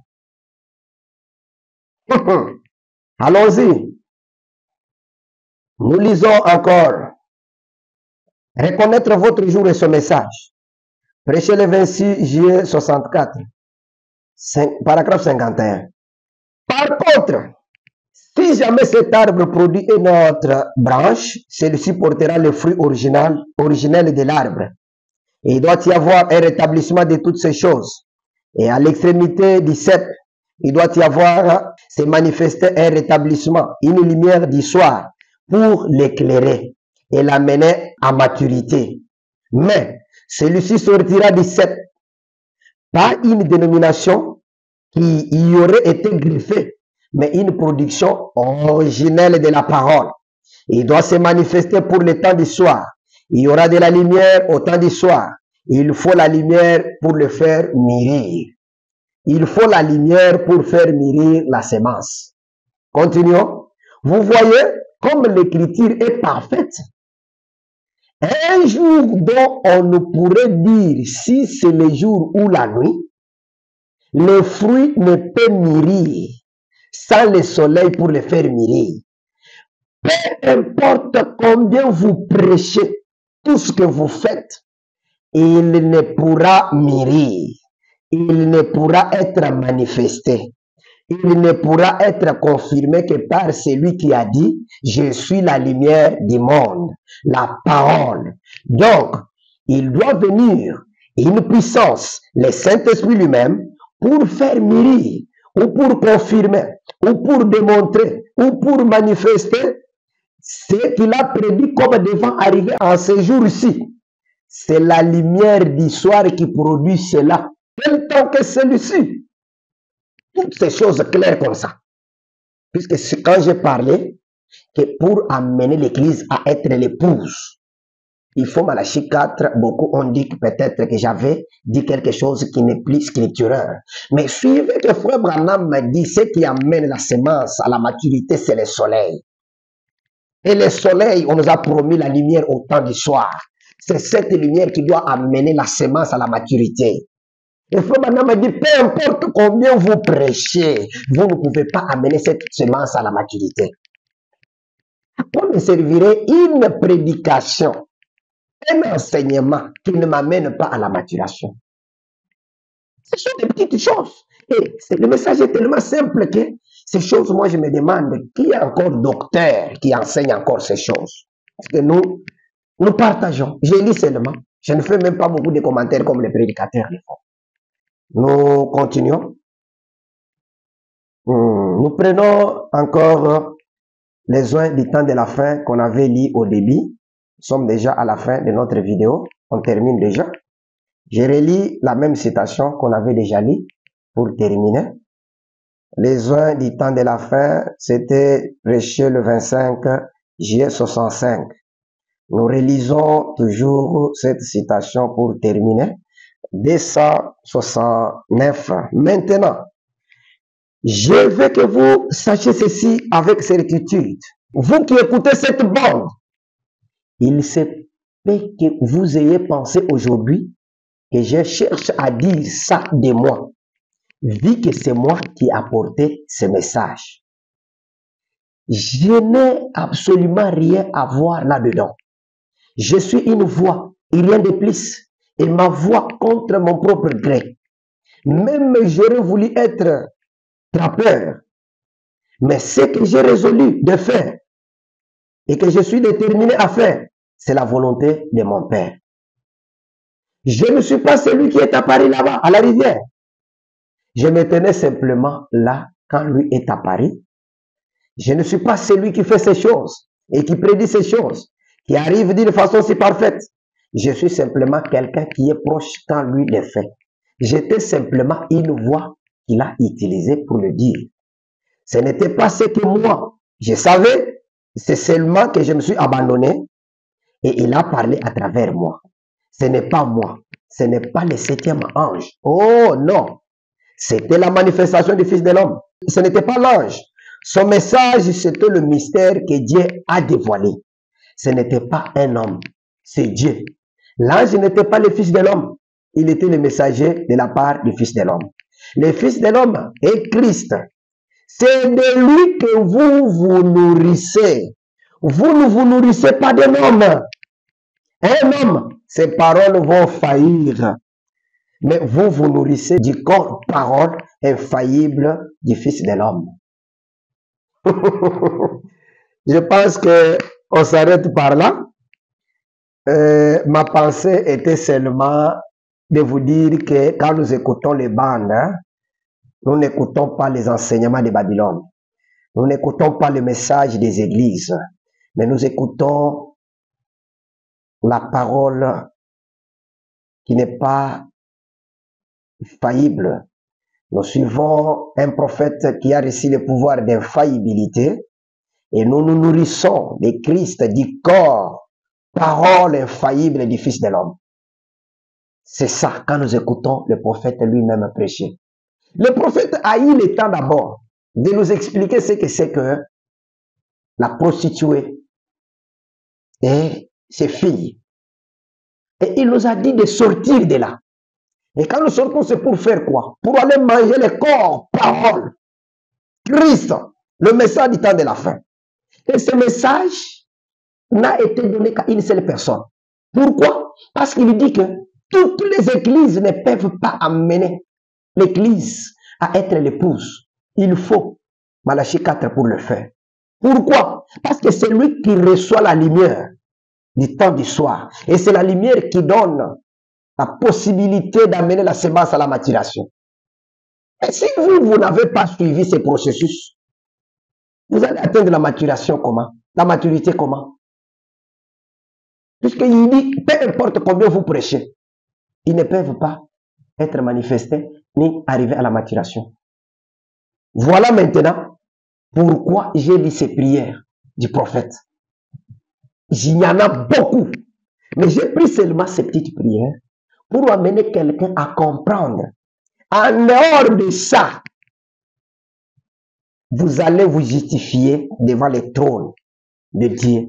Allons-y. Nous lisons encore. Reconnaître votre jour et ce message. Prêchez le 26 juillet 64. Paragraphe 51. Par contre, si jamais cet arbre produit une autre branche, celui-ci portera le fruit originel de l'arbre. Et il doit y avoir un rétablissement de toutes ces choses. Et à l'extrémité du cep, il doit y avoir, se manifester un rétablissement, une lumière du soir pour l'éclairer et l'amener à maturité. Mais celui-ci sortira du cep, pas une dénomination qui y aurait été greffée, mais une production originelle de la parole. Il doit se manifester pour le temps du soir. Il y aura de la lumière au temps du soir. Il faut la lumière pour le faire mûrir. Il faut la lumière pour faire mûrir la semence. Continuons. Vous voyez comme l'écriture est parfaite. Un jour dont on ne pourrait dire si c'est le jour ou la nuit, le fruit ne peut mûrir sans le soleil pour le faire mûrir. Peu importe combien vous prêchez, tout ce que vous faites, il ne pourra mûrir. Il ne pourra être manifesté. Il ne pourra être confirmé que par celui qui a dit, je suis la lumière du monde, la parole. Donc, il doit venir une puissance, le Saint-Esprit lui-même, pour faire mûrir, ou pour confirmer, ou pour démontrer, ou pour manifester ce qu'il a prédit comme devant arriver en ce jour-ci. C'est la lumière du soir qui produit cela. Quel temps que celui-ci. Toutes ces choses claires comme ça. Puisque c'est quand j'ai parlé que pour amener l'Église à être l'épouse, il faut Malachie 4, beaucoup ont dit que peut-être que j'avais dit quelque chose qui n'est plus scripturel. Mais suivez que Frère Branham m'a dit, ce qui amène la semence à la maturité, c'est le soleil. Et le soleil, on nous a promis la lumière au temps du soir. C'est cette lumière qui doit amener la semence à la maturité. Et Frère Branham m'a dit, peu importe combien vous prêchez, vous ne pouvez pas amener cette semence à la maturité. À quoi me servirait une prédication, un enseignement qui ne m'amène pas à la maturation? Ce sont des petites choses. Et le message est tellement simple que ces choses, moi je me demande, qui est encore docteur qui enseigne encore ces choses? Parce que nous partageons. Je lis seulement. Je ne fais même pas beaucoup de commentaires comme les prédicateurs le font. Nous continuons. Nous prenons encore les joints du temps de la fin qu'on avait lu au début. Nous sommes déjà à la fin de notre vidéo. On termine déjà. Je relis la même citation qu'on avait déjà lue pour terminer. Les joints du temps de la fin, c'était prêché le 25 juillet 65. Nous relisons toujours cette citation pour terminer. 269. Maintenant, je veux que vous sachiez ceci avec certitude. Vous qui écoutez cette bande, il se peut que vous ayez pensé aujourd'hui que je cherche à dire ça de moi, vu que c'est moi qui ai apporté ce message. Je n'ai absolument rien à voir là-dedans. Je suis une voix, et rien de plus. Et ma voix contre mon propre gré. Même j'aurais voulu être trappeur. Mais ce que j'ai résolu de faire et que je suis déterminé à faire, c'est la volonté de mon Père. Je ne suis pas celui qui est à Paris là-bas, à la rivière. Je me tenais simplement là quand lui est à Paris. Je ne suis pas celui qui fait ces choses et qui prédit ces choses, qui arrive d'une façon si parfaite. Je suis simplement quelqu'un qui est proche quand lui les fait. J'étais simplement une voix qu'il a utilisée pour le dire. Ce n'était pas ce que moi, je savais, c'est seulement que je me suis abandonné et il a parlé à travers moi. Ce n'est pas moi, ce n'est pas le 7e ange. Oh non, c'était la manifestation du Fils de l'homme. Ce n'était pas l'ange. Son message, c'était le mystère que Dieu a dévoilé. Ce n'était pas un homme, c'est Dieu. L'ange n'était pas le Fils de l'homme. Il était le messager de la part du Fils de l'homme. Le Fils de l'homme est Christ. C'est de lui que vous vous nourrissez. Vous ne vous nourrissez pas d'un homme. Un homme, ses paroles vont faillir. Mais vous vous nourrissez du corps parole infaillible du Fils de l'homme. Je pense qu'on s'arrête par là. Ma pensée était seulement de vous dire que quand nous écoutons les bandes, hein, nous n'écoutons pas les enseignements de Babylone. Nous n'écoutons pas le message des églises, mais nous écoutons la parole qui n'est pas faillible. Nous suivons un prophète qui a reçu le pouvoir d'infaillibilité et nous nous nourrissons de Christ, du corps, parole infaillible du Fils de l'homme. C'est ça quand nous écoutons le prophète lui-même prêcher. Le prophète a eu le temps d'abord de nous expliquer ce que c'est que la prostituée et ses filles. Et il nous a dit de sortir de là. Et quand nous sortons, c'est pour faire quoi? Pour aller manger le corps, parole, Christ, le message du temps de la fin. Et ce message n'a été donné qu'à une seule personne. Pourquoi? Parce qu'il dit que toutes les églises ne peuvent pas amener l'église à être l'épouse. Il faut Malachie 4 pour le faire. Pourquoi? Parce que c'est lui qui reçoit la lumière du temps du soir. Et c'est la lumière qui donne la possibilité d'amener la semence à la maturation. Et si vous n'avez pas suivi ces processus, vous allez atteindre la maturation comment? La maturité comment? Puisqu'il dit, peu importe combien vous prêchez, ils ne peuvent pas être manifestés ni arriver à la maturation. Voilà maintenant pourquoi j'ai lu ces prières du prophète. Il y en a beaucoup. Mais j'ai pris seulement ces petites prières pour amener quelqu'un à comprendre. En dehors de ça, vous allez vous justifier devant le trône de Dieu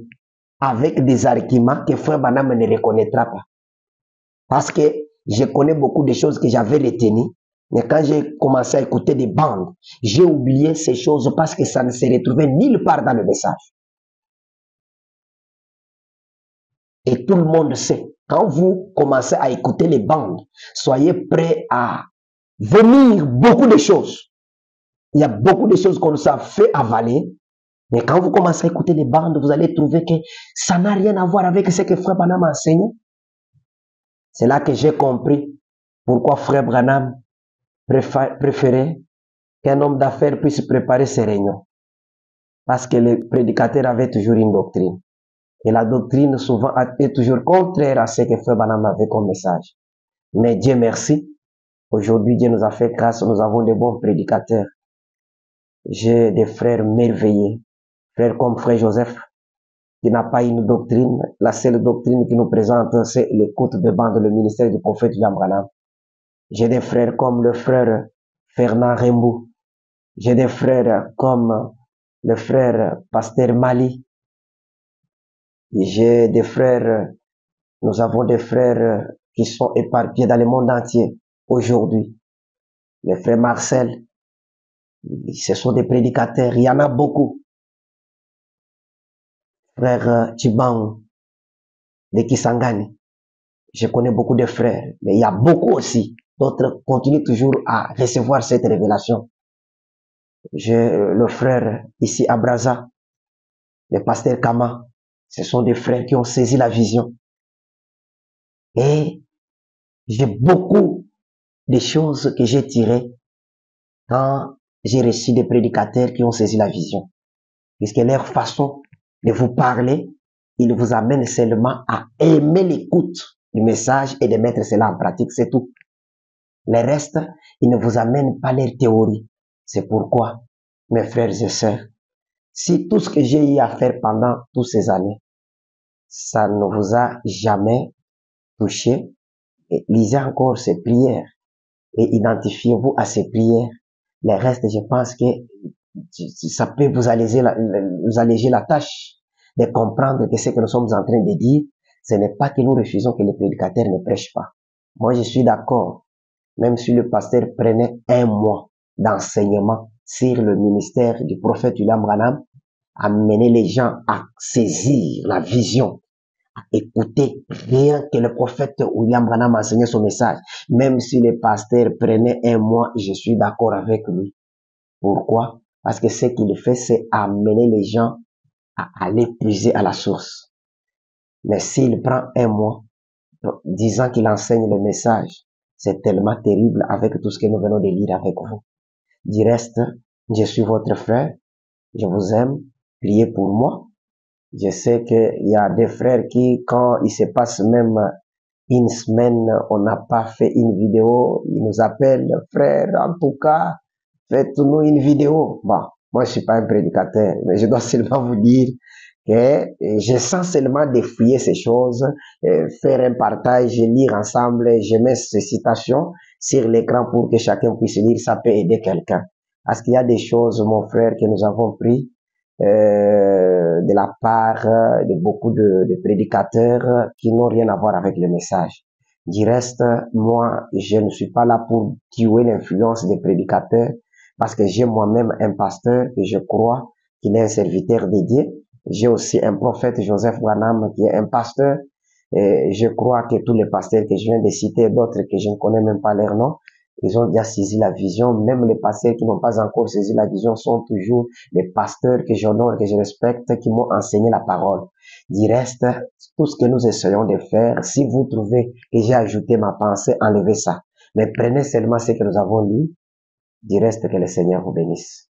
avec des arguments que Frère Branham ne reconnaîtra pas. Parce que je connais beaucoup de choses que j'avais retenues, mais quand j'ai commencé à écouter des bandes, j'ai oublié ces choses parce que ça ne se retrouvait nulle part dans le message. Et tout le monde sait, quand vous commencez à écouter les bandes, soyez prêts à vomir beaucoup de choses. Il y a beaucoup de choses qu'on nous a fait avaler, mais quand vous commencez à écouter les bandes, vous allez trouver que ça n'a rien à voir avec ce que Frère Branham a enseigné. C'est là que j'ai compris pourquoi Frère Branham préférait qu'un homme d'affaires puisse préparer ses réunions. Parce que le prédicateur avait toujours une doctrine. Et la doctrine souvent est toujours contraire à ce que Frère Branham avait comme message. Mais Dieu merci, aujourd'hui Dieu nous a fait grâce, nous avons de bons prédicateurs. J'ai des frères merveilleux, frères comme Frère Joseph, qui n'a pas une doctrine. La seule doctrine qui nous présente, c'est l'écoute de bande, le ministère du prophète William Branham. J'ai des frères comme le frère Fernand Rembou. J'ai des frères comme le frère Pasteur Mali. J'ai des frères, nous avons des frères qui sont éparpillés dans le monde entier aujourd'hui. Le frère Marcel, ce sont des prédicateurs, il y en a beaucoup. Frère Tibang de Kisangani, je connais beaucoup de frères, mais il y a beaucoup aussi d'autres qui continuent toujours à recevoir cette révélation. J'ai le frère ici à Brazza, le pasteur Kama, ce sont des frères qui ont saisi la vision. Et j'ai beaucoup de choses que j'ai tirées quand j'ai reçu des prédicateurs qui ont saisi la vision. Puisque leur façon de vous parler, ils vous amènent seulement à aimer l'écoute du message et de mettre cela en pratique, c'est tout. Le reste, ils ne vous amènent pas leur théorie. C'est pourquoi, mes frères et sœurs, si tout ce que j'ai eu à faire pendant toutes ces années, ça ne vous a jamais touché, et lisez encore ces prières et identifiez-vous à ces prières. Le reste, je pense que ça peut vous alléger la tâche de comprendre que ce que nous sommes en train de dire, ce n'est pas que nous refusons que les prédicateurs ne prêchent pas. Moi, je suis d'accord. Même si le pasteur prenait un mois d'enseignement sur le ministère du prophète William Branham, amener les gens à saisir la vision, à écouter rien que le prophète William Branham enseignait son message. Même si le pasteur prenait un mois, je suis d'accord avec lui. Pourquoi? Parce que ce qu'il fait, c'est amener les gens à aller puiser à la source. Mais s'il prend un mois, disant qu'il enseigne le message, c'est tellement terrible avec tout ce que nous venons de lire avec vous. Du reste, je suis votre frère, je vous aime, priez pour moi. Je sais qu'il y a des frères qui, quand il se passe même une semaine, on n'a pas fait une vidéo, ils nous appellent, frère, en tout cas, faites-nous une vidéo. Bon, moi je suis pas un prédicateur, mais je dois seulement vous dire que je sens seulement défier ces choses, faire un partage, lire ensemble, je mets ces citations sur l'écran pour que chacun puisse lire, ça peut aider quelqu'un. Parce qu'il y a des choses, mon frère, que nous avons pris de la part de beaucoup de prédicateurs qui n'ont rien à voir avec le message. Du reste, moi, je ne suis pas là pour tuer l'influence des prédicateurs parce que j'ai moi-même un pasteur que je crois qu'il est un serviteur de Dieu. J'ai aussi un prophète, Joseph Branham, qui est un pasteur. Et je crois que tous les pasteurs que je viens de citer, d'autres que je ne connais même pas leur nom, ils ont déjà saisi la vision. Même les pasteurs qui n'ont pas encore saisi la vision sont toujours les pasteurs que j'honore, que je respecte, qui m'ont enseigné la parole. Du reste, tout ce que nous essayons de faire, si vous trouvez que j'ai ajouté ma pensée, enlevez ça. Mais prenez seulement ce que nous avons lu. Du reste, que le Seigneur vous bénisse.